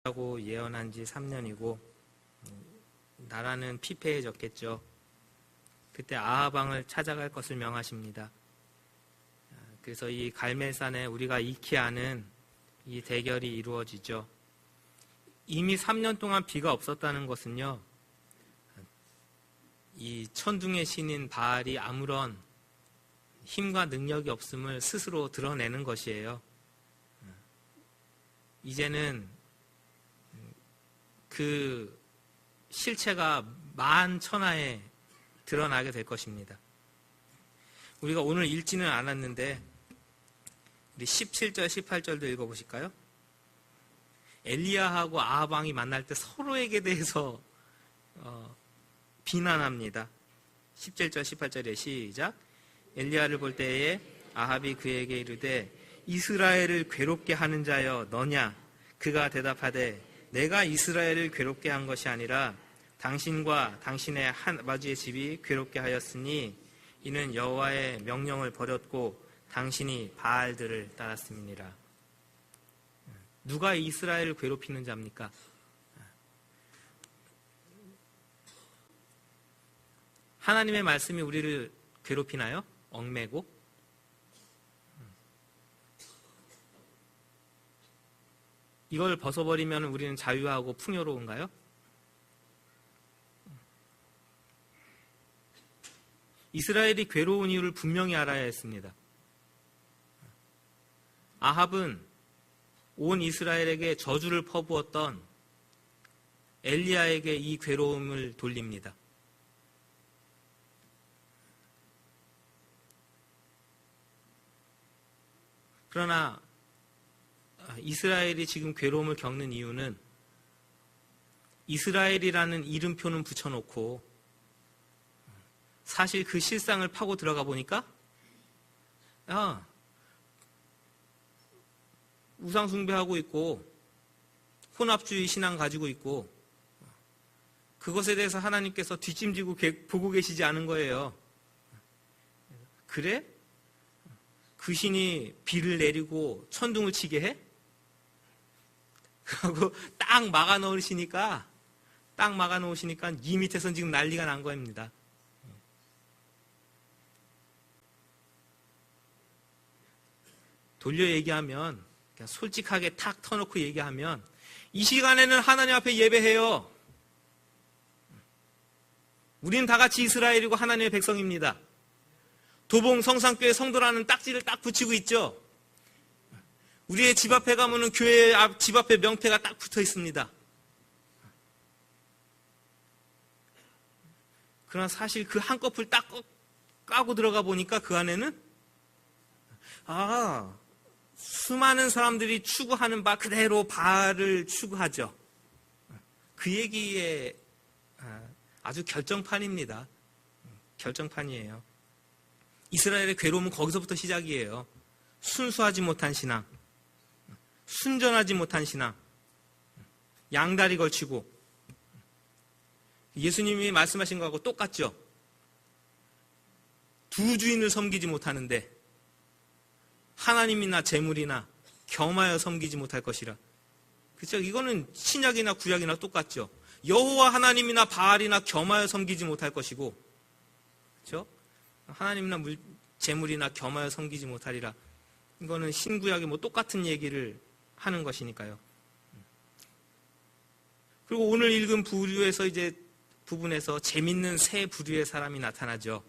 하고 예언한 지 3년이고 나라는 피폐해졌겠죠. 그때 아합 왕을 찾아갈 것을 명하십니다. 그래서 이 갈멜산에 우리가 익히 아는 이 대결이 이루어지죠. 이미 3년 동안 비가 없었다는 것은요, 이 천둥의 신인 바알이 아무런 힘과 능력이 없음을 스스로 드러내는 것이에요. 이제는 그 실체가 만천하에 드러나게 될 것입니다. 우리가 오늘 읽지는 않았는데 우리 17절, 18절도 읽어보실까요? 엘리야하고 아합 왕이 만날 때 서로에게 대해서 비난합니다. 17절, 18절에 시작. 엘리야를 볼 때에 아합이 그에게 이르되 이스라엘을 괴롭게 하는 자여 너냐? 그가 대답하되 내가 이스라엘을 괴롭게 한 것이 아니라 당신과 당신의 한 아버지의 집이 괴롭게 하였으니 이는 여호와의 명령을 버렸고 당신이 바알들을 따랐음이니라. 누가 이스라엘을 괴롭히는 자입니까? 하나님의 말씀이 우리를 괴롭히나요? 얽매고? 이걸 벗어버리면 우리는 자유하고 풍요로운가요? 이스라엘이 괴로운 이유를 분명히 알아야 했습니다. 아합은 온 이스라엘에게 저주를 퍼부었던 엘리야에게 이 괴로움을 돌립니다. 그러나 이스라엘이 지금 괴로움을 겪는 이유는 이스라엘이라는 이름표는 붙여놓고 사실 그 실상을 파고 들어가 보니까 우상 숭배하고 있고 혼합주의 신앙 가지고 있고 그것에 대해서 하나님께서 뒷짐지고 보고 계시지 않은 거예요. 그래? 그 신이 비를 내리고 천둥을 치게 해? 하고 딱 막아 놓으시니까 이 밑에선 지금 난리가 난 겁니다. 돌려 얘기하면 그냥 솔직하게 탁 터놓고 얘기하면 이 시간에는 하나님 앞에 예배해요. 우리는 다 같이 이스라엘이고 하나님의 백성입니다. 도봉 성상교회 성도라는 딱지를 딱 붙이고 있죠. 우리의 집 앞에 가면은 교회 앞 집 앞에 명패가 딱 붙어 있습니다. 그러나 사실 그 한꺼풀 딱 까고 들어가 보니까 그 안에는 수많은 사람들이 추구하는 바 그대로 바알을 추구하죠. 그 얘기에 아주 결정판입니다. 결정판이에요. 이스라엘의 괴로움은 거기서부터 시작이에요. 순수하지 못한 신앙, 순전하지 못한 신앙, 양다리 걸치고 예수님이 말씀하신 거하고 똑같죠. 두 주인을 섬기지 못하는데 하나님이나 재물이나 겸하여 섬기지 못할 것이라. 그렇죠? 이거는 신약이나 구약이나 똑같죠. 여호와 하나님이나 바알이나 겸하여 섬기지 못할 것이고, 그렇죠? 하나님이나 재물이나 겸하여 섬기지 못하리라. 이거는 신구약이 뭐 똑같은 얘기를 하는 것이니까요. 그리고 오늘 읽은 부분에서 재밌는 새 부류의 사람이 나타나죠.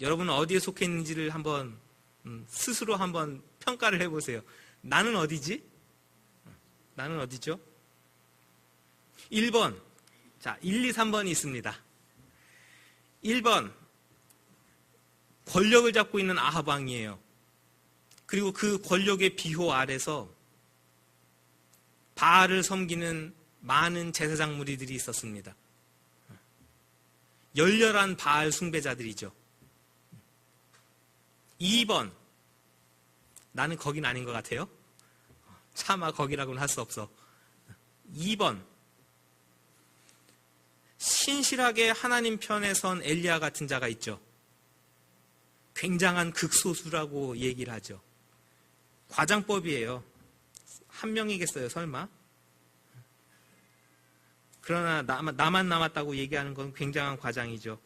여러분은 어디에 속해 있는지를 스스로 한번 평가를 해보세요. 나는 어디지? 나는 어디죠? 1번. 자, 1, 2, 3번이 있습니다. 1번. 권력을 잡고 있는 아합 왕이에요. 그리고 그 권력의 비호 아래서 바알을 섬기는 많은 제사장 무리들이 있었습니다. 열렬한 바알 숭배자들이죠. 2번. 나는 거긴 아닌 것 같아요. 차마 거기라고는 할 수 없어. 2번. 신실하게 하나님 편에 선 엘리야 같은 자가 있죠. 굉장한 극소수라고 얘기를 하죠. 과장법이에요. 한 명이겠어요, 설마? 그러나 나만 남았다고 얘기하는 건 굉장한 과장이죠.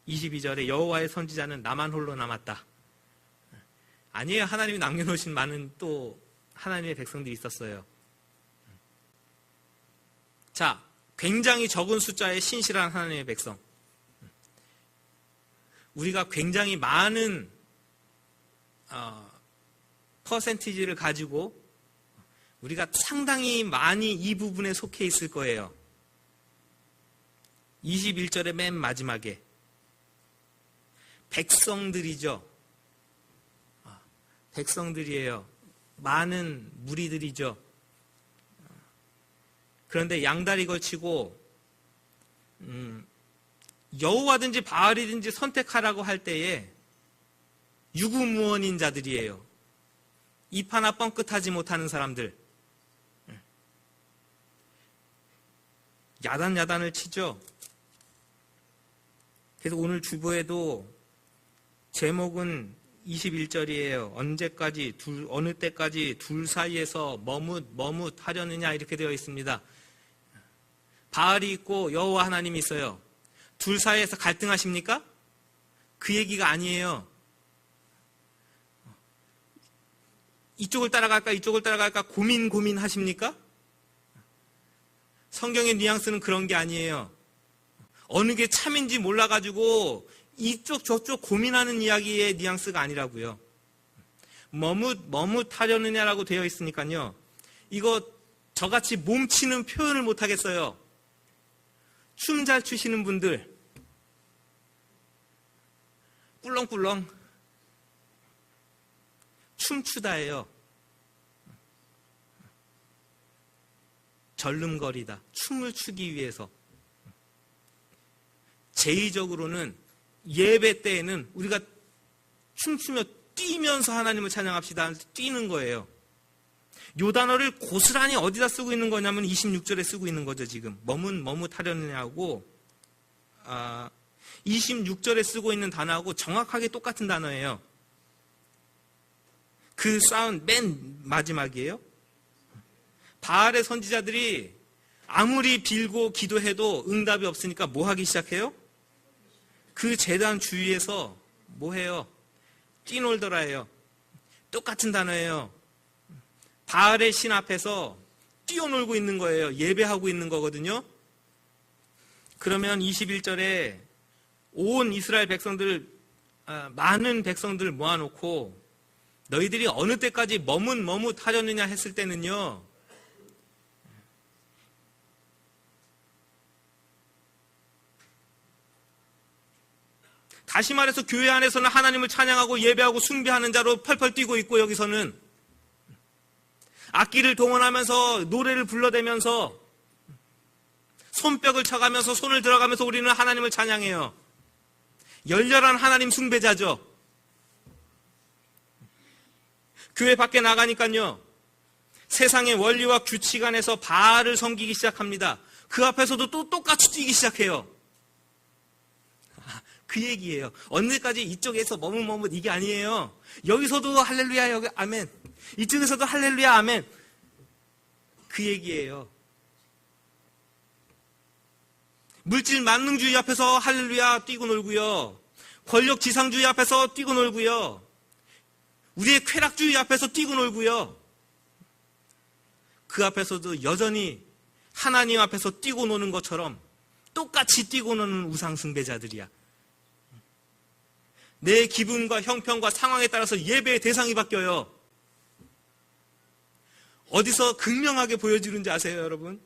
22절에 여호와의 선지자는 나만 홀로 남았다. 아니에요. 하나님이 남겨놓으신 많은 또 하나님의 백성들이 있었어요. 자, 굉장히 적은 숫자의 신실한 하나님의 백성. 우리가 굉장히 많은 퍼센티지를 가지고 우리가 상당히 많이 이 부분에 속해 있을 거예요. 21절의 맨 마지막에 백성들이죠. 백성들이에요. 많은 무리들이죠. 그런데 양다리 걸치고 여호와든지 바알이든지 선택하라고 할 때에 유구무원인 자들이에요. 입 하나 뻥끗하지 못하는 사람들. 야단을 치죠. 그래서 오늘 주보에도 제목은 21절이에요. 언제까지 어느 때까지 둘 사이에서 머뭇하려느냐 이렇게 되어 있습니다. 바알이 있고 여호와 하나님이 있어요. 둘 사이에서 갈등하십니까? 그 얘기가 아니에요. 이쪽을 따라갈까 이쪽을 따라갈까 고민하십니까? 성경의 뉘앙스는 그런 게 아니에요. 어느 게 참인지 몰라가지고 이쪽 저쪽 고민하는 이야기의 뉘앙스가 아니라고요. 머뭇하려느냐라고 되어 있으니까요. 이거 저같이 몸치는 표현을 못하겠어요. 춤 잘 추시는 분들 꿀렁꿀렁 춤추다예요. 절름거리다. 춤을 추기 위해서. 제의적으로는 예배 때에는 우리가 춤추며 뛰면서 하나님을 찬양합시다. 뛰는 거예요. 요 단어를 고스란히 어디다 쓰고 있는 거냐면 26절에 쓰고 있는 거죠. 지금 머뭇하려느냐고 26절에 쓰고 있는 단어하고 정확하게 똑같은 단어예요. 그 사운드 맨 마지막이에요. 바알의 선지자들이 아무리 빌고 기도해도 응답이 없으니까 뭐 하기 시작해요? 그 제단 주위에서 뭐 해요? 뛰놀더라 해요. 똑같은 단어예요. 바알의 신 앞에서 뛰어놀고 있는 거예요. 예배하고 있는 거거든요. 그러면 21절에 온 이스라엘 백성들, 많은 백성들을 모아놓고 너희들이 어느 때까지 머뭇하려느냐 했을 때는요. 다시 말해서 교회 안에서는 하나님을 찬양하고 예배하고 숭배하는 자로 펄펄 뛰고 있고 여기서는 악기를 동원하면서 노래를 불러대면서 손뼉을 쳐가면서 손을 들어가면서 우리는 하나님을 찬양해요. 열렬한 하나님 숭배자죠. 교회 밖에 나가니까요. 세상의 원리와 규칙 안에서 바알을 섬기기 시작합니다. 그 앞에서도 또 똑같이 뛰기 시작해요. 그 얘기예요. 언제까지 이쪽에서 머뭇 이게 아니에요. 여기서도 할렐루야 여기 아멘. 이쪽에서도 할렐루야 아멘. 그 얘기예요. 물질 만능주의 앞에서 할렐루야 뛰고 놀고요. 권력 지상주의 앞에서 뛰고 놀고요. 우리의 쾌락주의 앞에서 뛰고 놀고요. 그 앞에서도 여전히 하나님 앞에서 뛰고 노는 것처럼 똑같이 뛰고 노는 우상숭배자들이야. 내 기분과 형편과 상황에 따라서 예배의 대상이 바뀌어요. 어디서 극명하게 보여지는지 아세요, 여러분?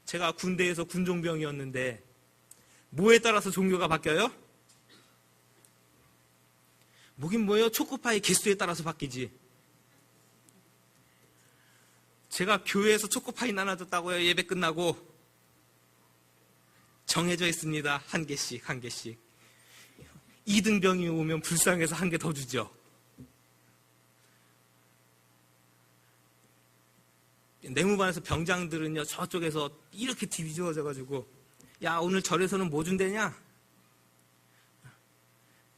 제가 군대에서 군종병이었는데 뭐에 따라서 종교가 바뀌어요? 뭐긴 뭐예요? 초코파이 개수에 따라서 바뀌지. 제가 교회에서 초코파이 나눠줬다고요. 예배 끝나고 정해져 있습니다. 한 개씩. 2등병이 오면 불쌍해서 한 개 더 주죠. 내무반에서 병장들은요, 저쪽에서 이렇게 뒤집어져가지고, 야, 오늘 절에서는 뭐 준대냐?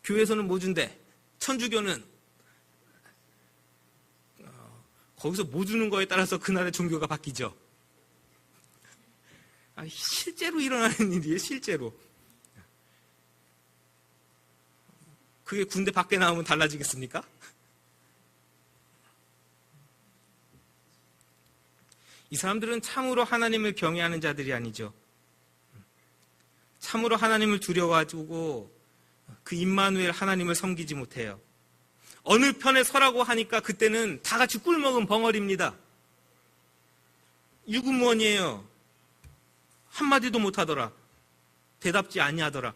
교회에서는 뭐 준대? 천주교는, 거기서 뭐 주는 거에 따라서 그날의 종교가 바뀌죠. 실제로 일어나는 일이에요, 실제로. 그게 군대 밖에 나오면 달라지겠습니까? 이 사람들은 참으로 하나님을 경외하는 자들이 아니죠. 참으로 하나님을 두려워가지고 그 임마누엘 하나님을 섬기지 못해요. 어느 편에 서라고 하니까 그때는 다 같이 꿀먹은 벙어리입니다. 유구무원이에요. 한마디도 못하더라. 대답지 아니하더라.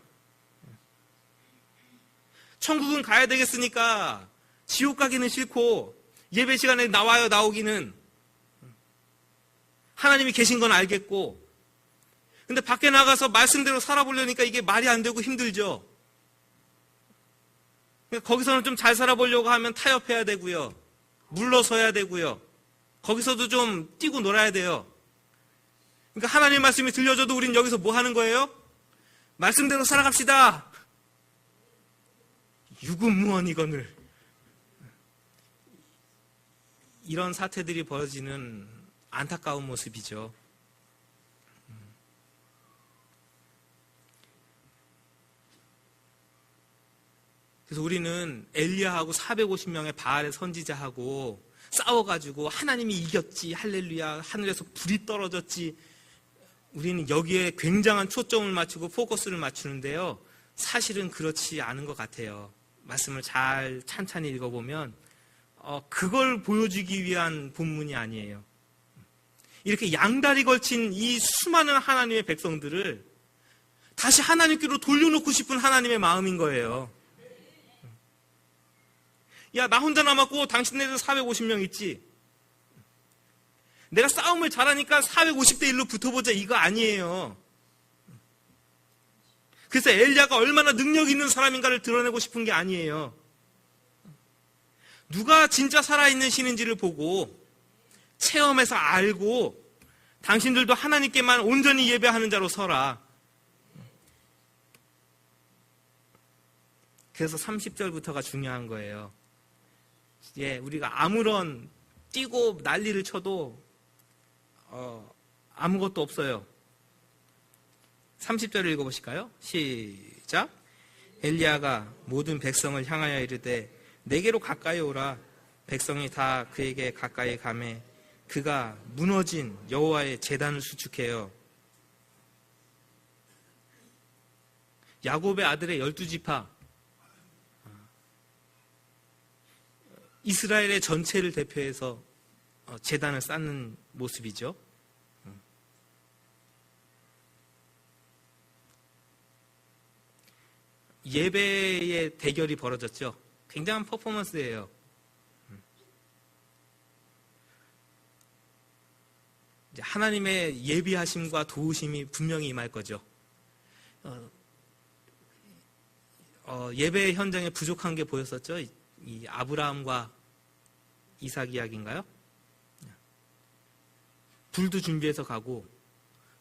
천국은 가야 되겠으니까 지옥 가기는 싫고 예배 시간에 나오기는 하나님이 계신 건 알겠고, 근데 밖에 나가서 말씀대로 살아보려니까 이게 말이 안 되고 힘들죠. 거기서는 좀 잘 살아보려고 하면 타협해야 되고요. 물러서야 되고요. 거기서도 좀 뛰고 놀아야 돼요. 그러니까 하나님 말씀이 들려줘도 우린 여기서 뭐 하는 거예요? 말씀대로 살아갑시다. 유구무원이거늘. 이런 사태들이 벌어지는 안타까운 모습이죠. 그래서 우리는 엘리야하고 450명의 바알의 선지자하고 싸워가지고 하나님이 이겼지, 할렐루야, 하늘에서 불이 떨어졌지, 우리는 여기에 굉장한 초점을 맞추고 포커스를 맞추는데요, 사실은 그렇지 않은 것 같아요. 말씀을 잘 찬찬히 읽어보면 그걸 보여주기 위한 본문이 아니에요. 이렇게 양다리 걸친 이 수많은 하나님의 백성들을 다시 하나님께로 돌려놓고 싶은 하나님의 마음인 거예요. 야, 나 혼자 남았고 당신네들 450명 있지. 내가 싸움을 잘하니까 450대 1로 붙어보자, 이거 아니에요. 그래서 엘리야가 얼마나 능력 있는 사람인가를 드러내고 싶은 게 아니에요. 누가 진짜 살아있는 신인지를 보고 체험해서 알고 당신들도 하나님께만 온전히 예배하는 자로 서라. 그래서 30절부터가 중요한 거예요. 예, 우리가 아무런 뛰고 난리를 쳐도 아무것도 없어요. 30절을 읽어보실까요? 시작. 엘리야가 모든 백성을 향하여 이르되 내게로 가까이 오라. 백성이 다 그에게 가까이 가매 그가 무너진 여호와의 제단을 수축해요. 야곱의 아들의 12지파, 이스라엘의 전체를 대표해서 제단을 쌓는 모습이죠. 예배의 대결이 벌어졌죠. 굉장한 퍼포먼스예요. 이제 하나님의 예비하심과 도우심이 분명히 임할 거죠. 예배 현장에 부족한 게 보였었죠. 이 아브라함과 이삭 이야기인가요? 불도 준비해서 가고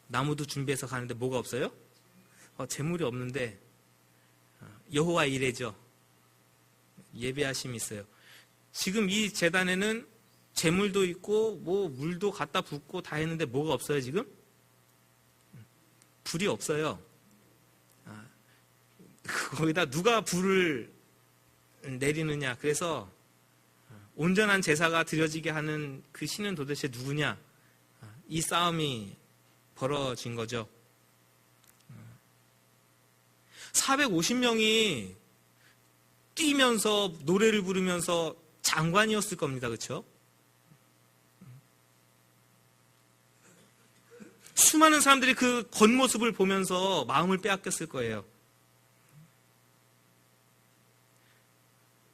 나무도 준비해서 가는데 뭐가 없어요? 재물이 없는데 여호와 이레죠. 예배하심이 있어요. 지금 이 제단에는 재물도 있고 뭐 물도 갖다 붓고 다 했는데 뭐가 없어요 지금? 불이 없어요. 거기다 누가 불을 내리느냐. 그래서 온전한 제사가 드려지게 하는 그 신은 도대체 누구냐. 이 싸움이 벌어진 거죠. 450명이 뛰면서 노래를 부르면서 장관이었을 겁니다. 그렇죠? 수많은 사람들이 그 겉모습을 보면서 마음을 빼앗겼을 거예요.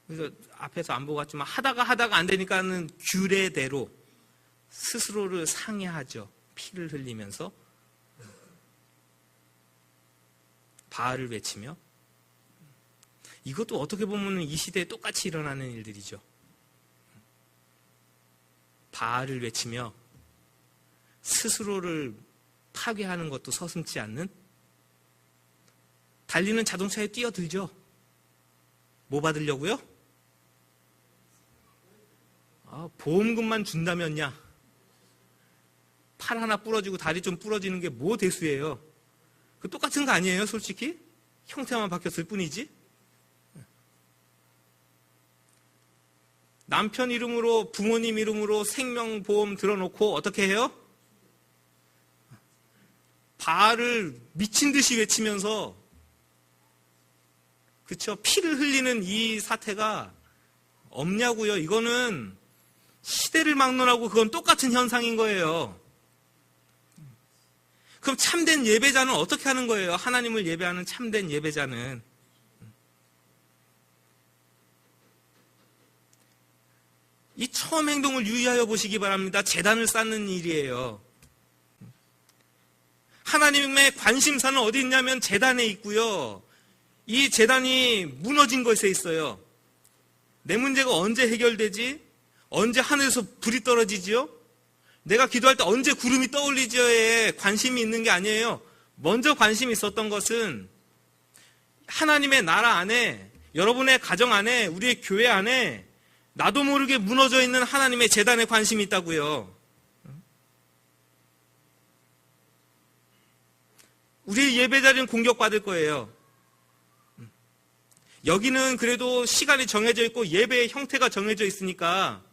그래서 앞에서 안 보고 갔지만 하다가 안 되니까는 규례대로 스스로를 상해하죠. 피를 흘리면서 바알을 외치며. 이것도 어떻게 보면 이 시대에 똑같이 일어나는 일들이죠. 바알을 외치며 스스로를 파괴하는 것도 서슴지 않는. 달리는 자동차에 뛰어들죠. 뭐 받으려고요? 보험금만 준다면야. 팔 하나 부러지고 다리 좀 부러지는 게 뭐 대수예요? 그 똑같은 거 아니에요, 솔직히? 형태만 바뀌었을 뿐이지? 남편 이름으로, 부모님 이름으로 생명보험 들어놓고 어떻게 해요? 바알을 미친 듯이 외치면서, 그쵸? 피를 흘리는 이 사태가 없냐고요. 이거는 시대를 막론하고 그건 똑같은 현상인 거예요. 그럼 참된 예배자는 어떻게 하는 거예요? 하나님을 예배하는 참된 예배자는. 이 처음 행동을 유의하여 보시기 바랍니다. 제단을 쌓는 일이에요. 하나님의 관심사는 어디 있냐면 제단에 있고요. 이 제단이 무너진 것에 있어요. 내 문제가 언제 해결되지? 언제 하늘에서 불이 떨어지지요? 내가 기도할 때 언제 구름이 떠올리지요에 관심이 있는 게 아니에요. 먼저 관심이 있었던 것은 하나님의 나라 안에, 여러분의 가정 안에, 우리의 교회 안에 나도 모르게 무너져 있는 하나님의 제단에 관심이 있다고요. 우리의 예배자리는 공격받을 거예요. 여기는 그래도 시간이 정해져 있고 예배의 형태가 정해져 있으니까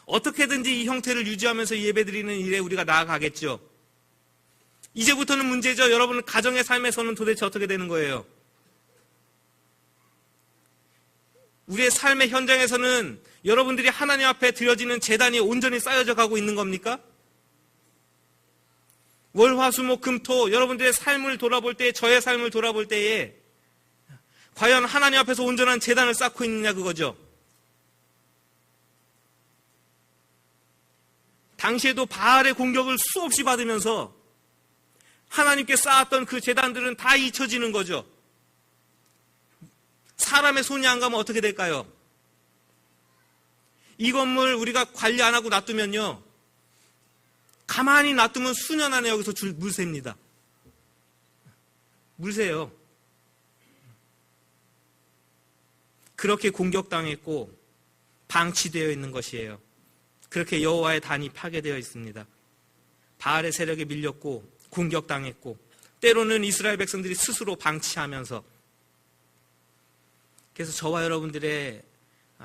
어떻게든지 이 형태를 유지하면서 예배드리는 일에 우리가 나아가겠죠. 이제부터는 문제죠. 여러분 가정의 삶에서는 도대체 어떻게 되는 거예요? 우리의 삶의 현장에서는 여러분들이 하나님 앞에 드려지는 제단이 온전히 쌓여져 가고 있는 겁니까? 월, 화, 수, 목, 금, 토 여러분들의 삶을 돌아볼 때, 저의 삶을 돌아볼 때에 과연 하나님 앞에서 온전한 제단을 쌓고 있느냐 그거죠. 당시에도 바알의 공격을 수없이 받으면서 하나님께 쌓았던 그 제단들은 다 잊혀지는 거죠. 사람의 손이 안 가면 어떻게 될까요? 이 건물 우리가 관리 안 하고 놔두면요, 가만히 놔두면 수년 안에 여기서 물새입니다. 물새요. 그렇게 공격당했고 방치되어 있는 것이에요. 그렇게 여호와의 단이 파괴되어 있습니다. 바알의 세력에 밀렸고 공격당했고 때로는 이스라엘 백성들이 스스로 방치하면서, 그래서 저와 여러분들의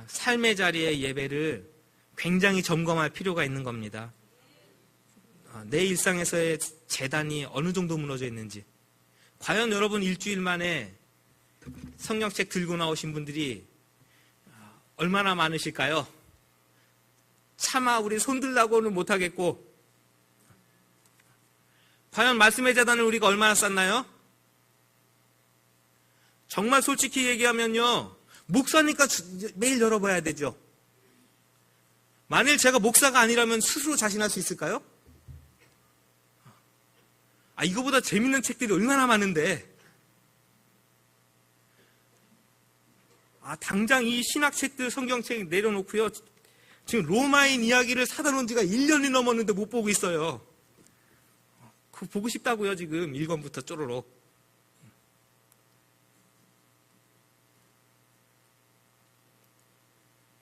삶의 자리의 예배를 굉장히 점검할 필요가 있는 겁니다. 내 일상에서의 제단이 어느 정도 무너져 있는지. 과연 여러분 일주일 만에 성경책 들고 나오신 분들이 얼마나 많으실까요? 차마 우리 손들라고는 못하겠고, 과연 말씀의 제단을 우리가 얼마나 쌓나요? 정말 솔직히 얘기하면요, 목사니까 매일 열어봐야 되죠. 만일 제가 목사가 아니라면 스스로 자신할 수 있을까요? 이거보다 재밌는 책들이 얼마나 많은데, 당장 이 신학책들, 성경책 내려놓고요, 지금 로마인 이야기를 사다 놓은 지가 1년이 넘었는데 못 보고 있어요. 그거 보고 싶다고요, 지금 1권부터 쪼로록.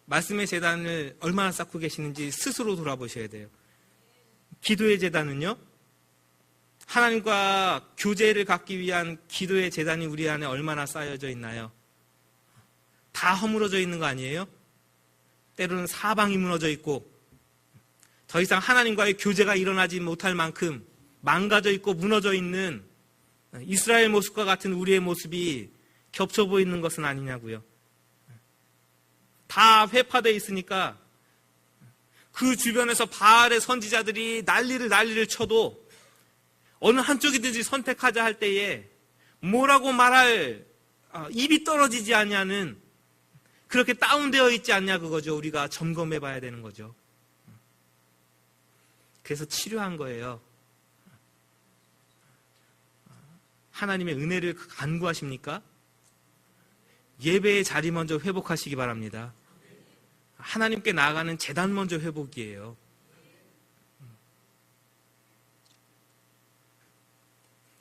말씀의 제단을 얼마나 쌓고 계시는지 스스로 돌아보셔야 돼요. 기도의 제단은요, 하나님과 교제를 갖기 위한 기도의 제단이 우리 안에 얼마나 쌓여져 있나요? 다 허물어져 있는 거 아니에요? 때로는 사방이 무너져 있고 더 이상 하나님과의 교제가 일어나지 못할 만큼 망가져 있고 무너져 있는 이스라엘 모습과 같은 우리의 모습이 겹쳐 보이는 것은 아니냐고요. 다 회파되어 있으니까 그 주변에서 바알의 선지자들이 난리를 쳐도 어느 한쪽이든지 선택하자 할 때에 뭐라고 말할 입이 떨어지지 않냐는, 그렇게 다운되어 있지 않냐 그거죠. 우리가 점검해 봐야 되는 거죠. 그래서 치료한 거예요. 하나님의 은혜를 간구하십니까? 예배의 자리 먼저 회복하시기 바랍니다. 하나님께 나아가는 제단 먼저 회복이에요.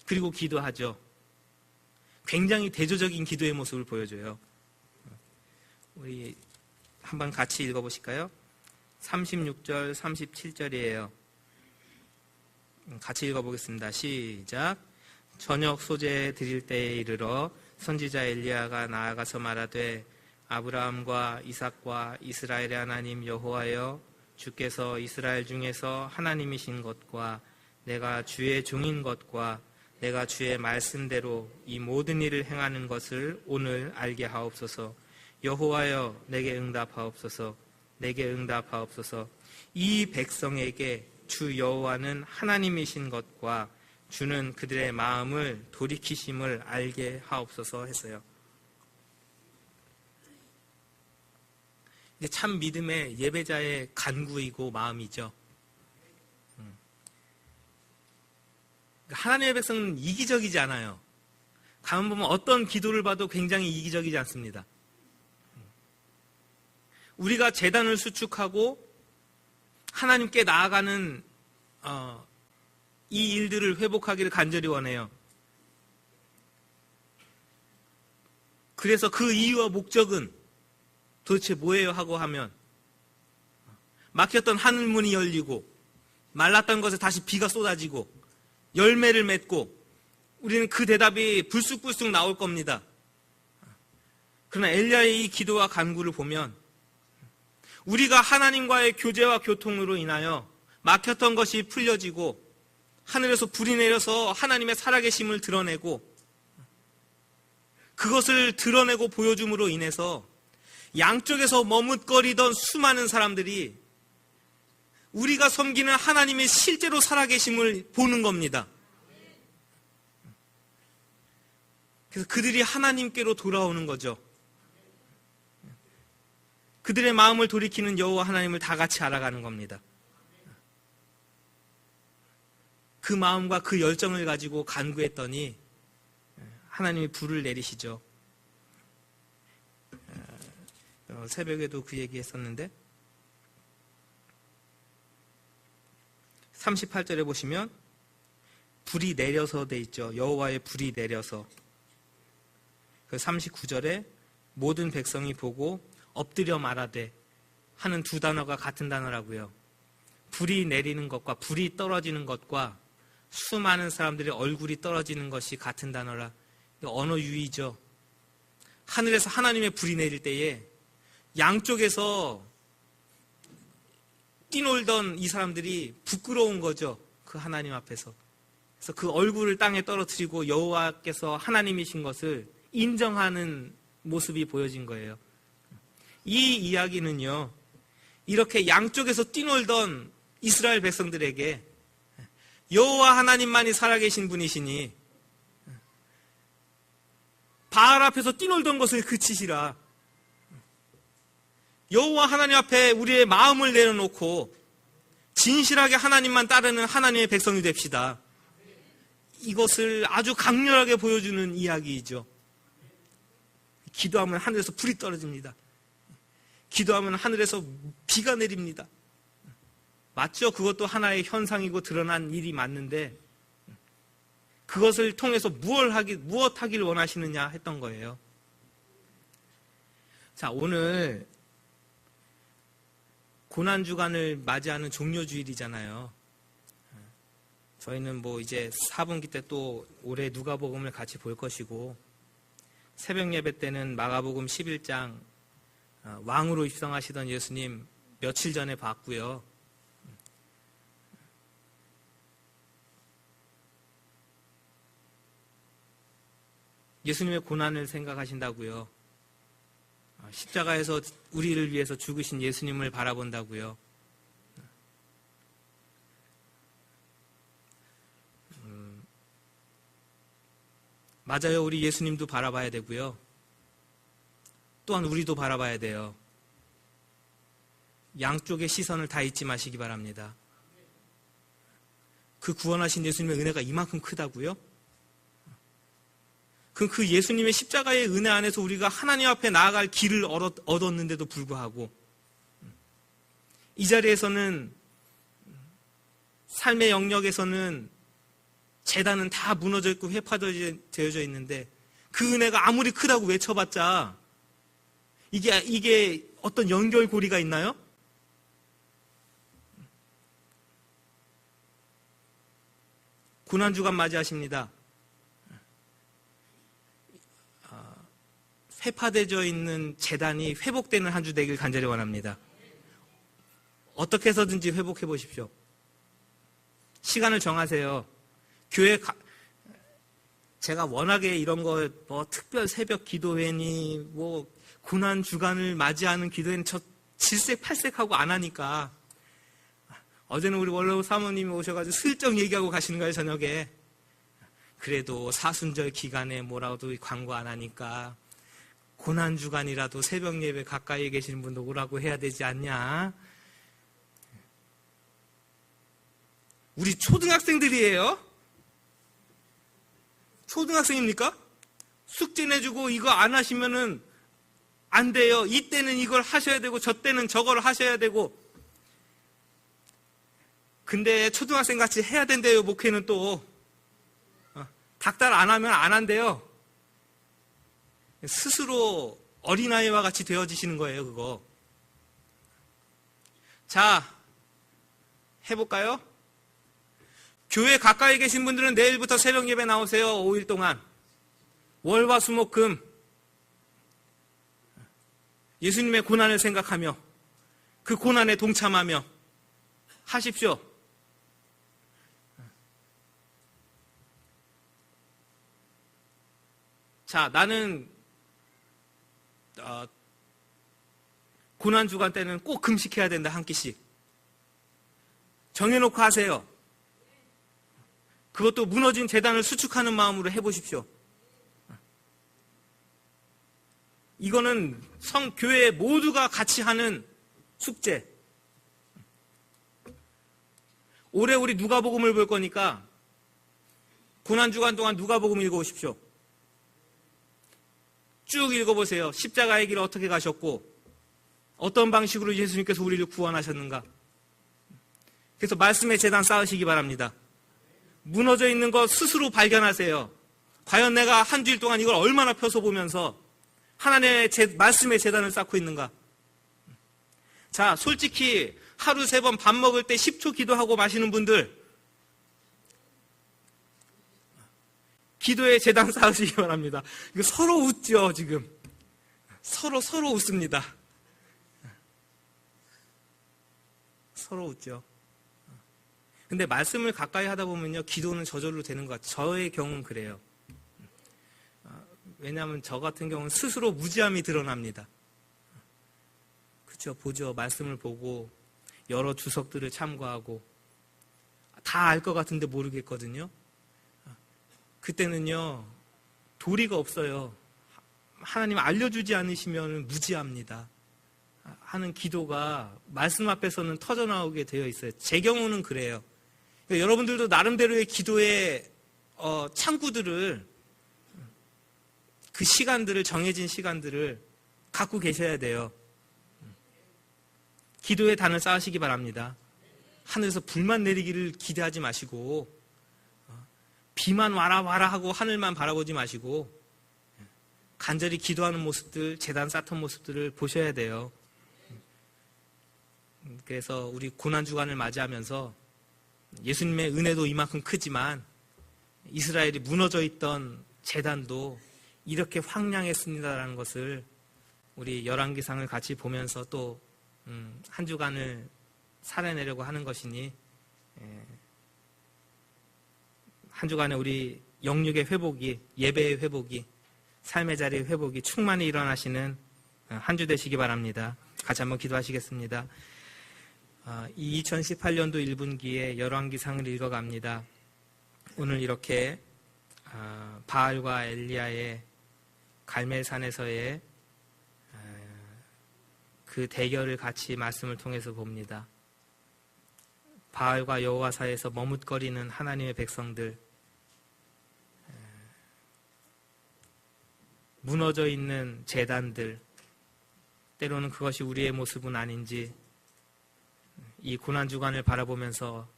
그리고 기도하죠. 굉장히 대조적인 기도의 모습을 보여줘요. 우리 한번 같이 읽어보실까요? 36절, 37절이에요. 같이 읽어보겠습니다. 시작. 저녁 소재 드릴 때에 이르러 선지자 엘리야가 나아가서 말하되 아브라함과 이삭과 이스라엘의 하나님 여호와여, 주께서 이스라엘 중에서 하나님이신 것과 내가 주의 종인 것과 내가 주의 말씀대로 이 모든 일을 행하는 것을 오늘 알게 하옵소서. 여호와여, 내게 응답하옵소서. 내게 응답하옵소서. 이 백성에게 주 여호와는 하나님이신 것과 주는 그들의 마음을 돌이키심을 알게 하옵소서 했어요. 이게 참 믿음의 예배자의 간구이고 마음이죠. 하나님의 백성은 이기적이지 않아요. 가만 보면 어떤 기도를 봐도 굉장히 이기적이지 않습니다. 우리가 제단을 수축하고 하나님께 나아가는 이 일들을 회복하기를 간절히 원해요. 그래서 그 이유와 목적은 도대체 뭐예요 하고 하면 막혔던 하늘문이 열리고 말랐던 것에 다시 비가 쏟아지고 열매를 맺고 우리는 그 대답이 불쑥불쑥 나올 겁니다. 그러나 엘리야의 이 기도와 간구를 보면 우리가 하나님과의 교제와 교통으로 인하여 막혔던 것이 풀려지고 하늘에서 불이 내려서 하나님의 살아계심을 드러내고 그것을 드러내고 보여줌으로 인해서 양쪽에서 머뭇거리던 수많은 사람들이 우리가 섬기는 하나님의 실제로 살아계심을 보는 겁니다. 그래서 그들이 하나님께로 돌아오는 거죠. 그들의 마음을 돌이키는 여호와 하나님을 다 같이 알아가는 겁니다. 그 마음과 그 열정을 가지고 간구했더니 하나님이 불을 내리시죠. 새벽에도 그 얘기 했었는데 38절에 보시면 불이 내려서 돼 있죠. 여호와의 불이 내려서. 그 39절에 모든 백성이 보고 엎드려 말하되 하는 두 단어가 같은 단어라고요. 불이 내리는 것과 불이 떨어지는 것과 수많은 사람들의 얼굴이 떨어지는 것이 같은 단어라. 언어 유희죠. 하늘에서 하나님의 불이 내릴 때에 양쪽에서 뛰놀던 이 사람들이 부끄러운 거죠. 그 하나님 앞에서. 그래서 그 얼굴을 땅에 떨어뜨리고 여호와께서 하나님이신 것을 인정하는 모습이 보여진 거예요. 이 이야기는요, 이렇게 양쪽에서 뛰놀던 이스라엘 백성들에게 여호와 하나님만이 살아계신 분이시니 바알 앞에서 뛰놀던 것을 그치시라. 여호와 하나님 앞에 우리의 마음을 내려놓고 진실하게 하나님만 따르는 하나님의 백성이 됩시다. 이것을 아주 강렬하게 보여주는 이야기이죠. 기도하면 하늘에서 불이 떨어집니다. 기도하면 하늘에서 비가 내립니다. 맞죠? 그것도 하나의 현상이고 드러난 일이 맞는데 그것을 통해서 무엇 하길 원하시느냐 했던 거예요. 자, 오늘 고난주간을 맞이하는 종료주일이잖아요. 저희는 뭐 이제 4분기 때 또 올해 누가복음을 같이 볼 것이고 새벽 예배 때는 마가복음 11장 왕으로 입성하시던 예수님 며칠 전에 봤고요. 예수님의 고난을 생각하신다고요. 십자가에서 우리를 위해서 죽으신 예수님을 바라본다고요. 맞아요. 우리 예수님도 바라봐야 되고요. 또한 우리도 바라봐야 돼요. 양쪽의 시선을 다 잊지 마시기 바랍니다. 그 구원하신 예수님의 은혜가 이만큼 크다고요? 그 예수님의 십자가의 은혜 안에서 우리가 하나님 앞에 나아갈 길을 얻었는데도 불구하고 이 자리에서는 삶의 영역에서는 제단은 다 무너져 있고 회파되어져 있는데 그 은혜가 아무리 크다고 외쳐봤자 이게 어떤 연결고리가 있나요? 고난주간 맞이하십니다. 회파되어 있는 재단이 회복되는 한 주 되길 간절히 원합니다. 어떻게 해서든지 회복해 보십시오. 시간을 정하세요. 제가 워낙에 이런 거 특별 새벽 기도회니 고난 주간을 맞이하는 기도회는 저 질색팔색하고 안 하니까 어제는 우리 원로 사모님이 오셔가지고 슬쩍 얘기하고 가시는 거예요, 저녁에. 그래도 사순절 기간에 뭐라도 광고 안 하니까 고난 주간이라도 새벽 예배 가까이에 계시는 분도 오라고 해야 되지 않냐? 우리 초등학생들이에요? 초등학생입니까? 숙제 내주고 이거 안 하시면은 안 돼요. 이때는 이걸 하셔야 되고 저 때는 저걸 하셔야 되고. 근데 초등학생 같이 해야 된대요. 목회는 또 닥달 안 하면 안 한대요. 스스로 어린아이와 같이 되어지시는 거예요, 그거. 자, 해볼까요? 교회 가까이 계신 분들은 내일부터 새벽 예배 나오세요. 5일 동안. 월화 수목금. 예수님의 고난을 생각하며 그 고난에 동참하며 하십시오. 자, 나는 고난 주간 때는 꼭 금식해야 된다, 한 끼씩. 정해놓고 하세요. 그것도 무너진 재단을 수축하는 마음으로 해보십시오. 이거는 교회 모두가 같이 하는 숙제. 올해 우리 누가복음을 볼 거니까 고난 주간 동안 누가복음 읽어보십시오. 쭉 읽어보세요. 십자가의 길을 어떻게 가셨고 어떤 방식으로 예수님께서 우리를 구원하셨는가. 그래서 말씀의 재단 쌓으시기 바랍니다. 무너져 있는 것 스스로 발견하세요. 과연 내가 한 주일 동안 이걸 얼마나 펴서 보면서 하나님의 말씀의 재단을 쌓고 있는가. 자, 솔직히 하루 3번 밥 먹을 때 10초 기도하고 마시는 분들 기도의 재단 쌓으시기 바랍니다. 이거 서로 웃죠, 지금. 서로 웃습니다. 서로 웃죠. 근데 말씀을 가까이 하다 보면요, 기도는 저절로 되는 것 같아요. 저의 경우는 그래요. 왜냐하면 저 같은 경우는 스스로 무지함이 드러납니다. 그렇죠, 보죠. 말씀을 보고 여러 주석들을 참고하고 다 알 것 같은데 모르겠거든요. 그때는요, 도리가 없어요. 하나님 알려주지 않으시면 무지합니다. 하는 기도가 말씀 앞에서는 터져나오게 되어 있어요. 제 경우는 그래요. 그러니까 여러분들도 나름대로의 기도의 창구들을, 그 시간들을, 정해진 시간들을 갖고 계셔야 돼요. 기도의 단을 쌓으시기 바랍니다. 하늘에서 불만 내리기를 기대하지 마시고 비만 와라 하고 하늘만 바라보지 마시고 간절히 기도하는 모습들, 재단 쌓던 모습들을 보셔야 돼요. 그래서 우리 고난주간을 맞이하면서 예수님의 은혜도 이만큼 크지만 이스라엘이 무너져 있던 재단도 이렇게 황량했습니다라는 것을 우리 열왕기상을 같이 보면서 또 한 주간을 살아내려고 하는 것이니 한 주간에 우리 영육의 회복이, 예배의 회복이, 삶의 자리의 회복이 충만히 일어나시는 한 주 되시기 바랍니다. 같이 한번 기도하시겠습니다. 이 2018년도 1분기에 열왕기상을 읽어갑니다. 오늘 이렇게 바알과 엘리야의 갈멜산에서의 그 대결을 같이 말씀을 통해서 봅니다. 바알과 여호와 사이에서 머뭇거리는 하나님의 백성들, 무너져 있는 제단들, 때로는 그것이 우리의 모습은 아닌지 이 고난주간을 바라보면서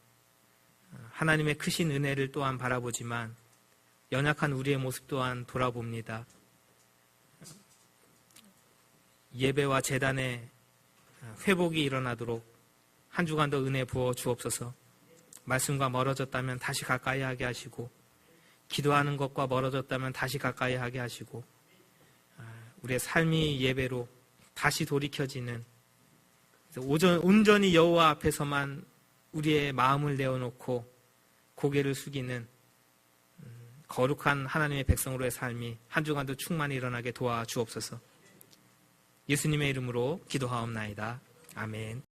하나님의 크신 은혜를 또한 바라보지만 연약한 우리의 모습 또한 돌아봅니다. 예배와 제단의 회복이 일어나도록 한 주간 더 은혜 부어 주옵소서. 말씀과 멀어졌다면 다시 가까이 하게 하시고, 기도하는 것과 멀어졌다면 다시 가까이 하게 하시고, 우리의 삶이 예배로 다시 돌이켜지는, 온전히 여호와 앞에서만 우리의 마음을 내어놓고 고개를 숙이는 거룩한 하나님의 백성으로의 삶이 한 주간도 충만히 일어나게 도와주옵소서. 예수님의 이름으로 기도하옵나이다. 아멘.